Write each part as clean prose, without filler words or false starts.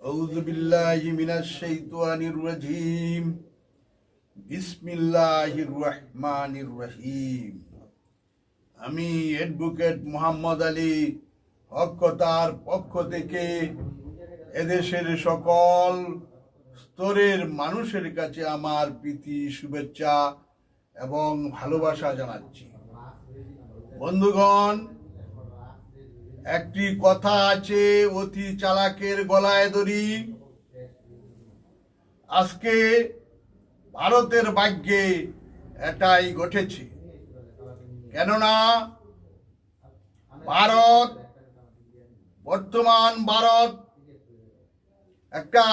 আউযু বিল্লাহি মিনাশ শাইতানির রাজীম। বিসমিল্লাহির রহমানির রহিম। আমি অ্যাডভোকেট মোহাম্মদ আলী হকতার পক্ষ থেকে এদেশের সকল স্তরের মানুষের কাছে আমার প্রীতি, শুভেচ্ছা এবং ভালোবাসা জানাচ্ছি। বন্ধুগণ, একটি কথা আছে, অতি চালাকের গলায় দড়ি। আজকে ভারতের ভাগ্যে এটাই ঘটেছে। কেননা বর্তমান ভারত একটা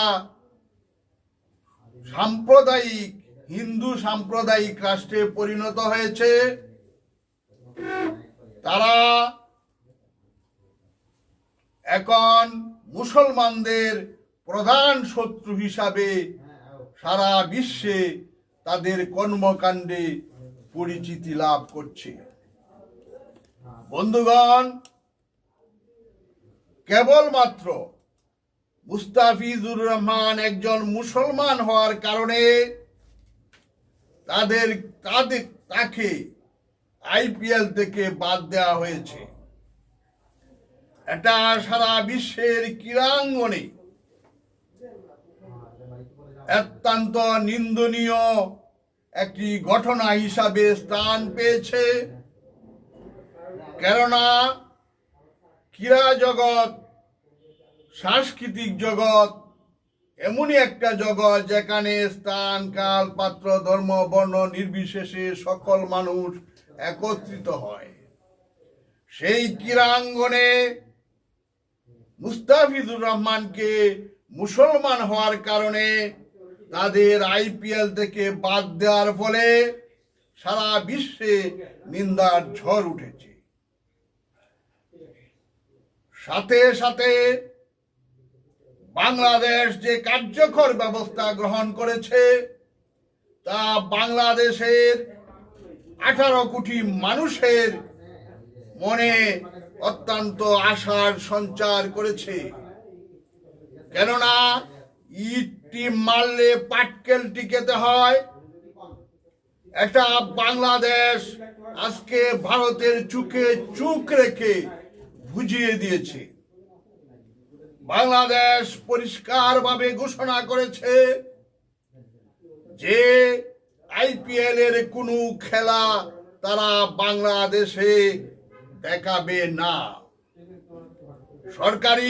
হিন্দু সাম্প্রদায়িক রাষ্ট্রে পরিণত হয়েছে। তারা এখন মুসলমানদের প্রধান শত্রু হিসাবে সারা বিশ্বে তাদের কর্মকাণ্ডে পরিচিতি লাভ করছে। বন্ধুগণ, কেবলমাত্র মুস্তাফিজুর রহমান একজন মুসলমান হওয়ার কারণে তাকে আইপিএল থেকে বাদ দেওয়া হয়েছে। এটা সারা বিশ্বের ক্রীড়াঙ্গনে অত্যন্ত নিন্দনীয় একটি ঘটনা হিসাবে স্থান পেয়েছে। কেননা ক্রীড়া জগৎ, সাংস্কৃতিক জগৎ এমনই একটা জগৎ যেখানে স্থান, কাল, পাত্র, ধর্ম, বর্ণ নির্বিশেষে সকল মানুষ একত্রিত হয়। সেই ক্রীড়াঙ্গনে মুস্তাফিজুর রহমানকে মুসলমান হওয়ার কারণে তাদের আইপিএল থেকে বাদ দেওয়ার ফলে সারা বিশ্বে নিন্দার ঝড় উঠেছে। সাথে সাথে বাংলাদেশ যে কার্যকর ব্যবস্থা গ্রহণ করেছে তা বাংলাদেশের 18 কোটি মানুষের মনে অত্যন্ত আশার সঞ্চার করেছে। কেননা ইটটি মারলে পাটকেল টিকাতে হয়। এটা বাংলাদেশ আজকে ভারতের চোখে চোখ রেখে বুঝিয়ে দিয়েছে। বাংলাদেশ পরিষ্কারভাবে ঘোষণা করেছে যে আইপিএল এর কোনো খেলা তারা বাংলাদেশে দেখাবে না। সরকারি